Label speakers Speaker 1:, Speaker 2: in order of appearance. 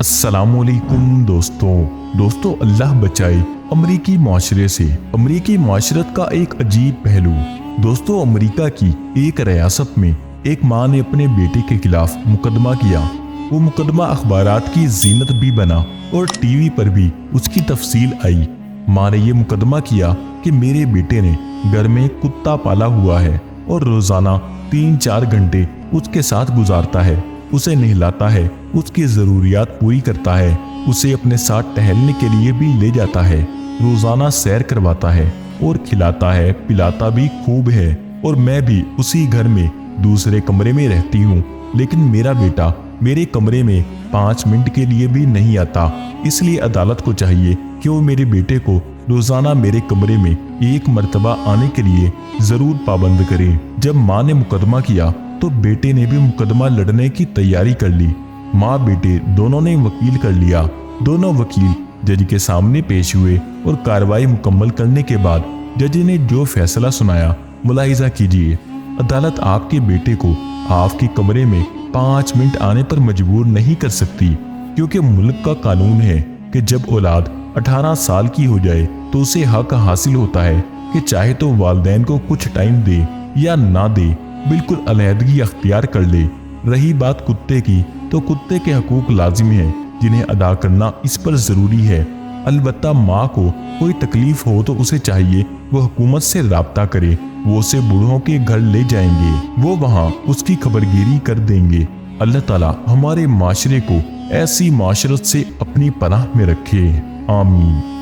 Speaker 1: अस्सलाम वालेकुम दोस्तों अल्लाह बचाए अमरीकी माशरे से। अमरीकी माशरत का एक अजीब पहलू। दोस्तों, अमरीका की एक रियासत में एक माँ ने अपने बेटे के खिलाफ मुकदमा किया। वो मुकदमा अखबारात की जीनत भी बना और टीवी पर भी उसकी तफसील आई। माँ ने ये मुकदमा किया कि मेरे बेटे ने घर में कुत्ता पाला हुआ है और रोजाना 3-4 घंटे उसके साथ गुजारता है, उसे नहलाता है, उसकी जरूरियात पूरी करता है, उसे अपने साथ टहलने के लिए भी ले जाता है, रोजाना सैर करवाता है और खिलाता है पिलाता भी खूब है। और मैं भी उसी घर में दूसरे कमरे में रहती हूँ, लेकिन मेरा बेटा मेरे कमरे में 5 मिनट के लिए भी नहीं आता। इसलिए अदालत को चाहिए कि वो मेरे बेटे को रोजाना मेरे कमरे में 1 मर्तबा आने के लिए जरूर पाबंद करे। जब माँ ने मुकदमा किया तो बेटे ने भी मुकदमा लड़ने की तैयारी कर ली। माँ बेटे दोनों ने वकील कर लिया। दोनों वकील जज के सामने पेश हुए और कार्रवाई मुकम्मल करने के बाद जज ने जो फैसला सुनाया, मुलाहिजा कीजिए। अदालत आपके बेटे को आपके कमरे में 5 मिनट आने पर मजबूर नहीं कर सकती, क्योंकि मुल्क का कानून है कि जब औलाद 18 साल की हो जाए तो उसे हक हासिल होता है कि चाहे तो वालिदैन को कुछ टाइम दे या ना दे, बिल्कुल अलहदगी अख्तियार कर ले। रही बात कुत्ते की, तो कुत्ते के हकूक लाजिम हैं जिन्हें अदा करना इस पर जरूरी है। अलबत्ता माँ को कोई तकलीफ हो तो उसे चाहिए वो हुकूमत से राब्ता करे। वो उसे बूढ़ों के घर ले जाएंगे, वो वहाँ उसकी खबरगिरी कर देंगे। अल्लाह ताला हमारे माशरे को ऐसी माशरत से अपनी पनाह में रखे। आमीन।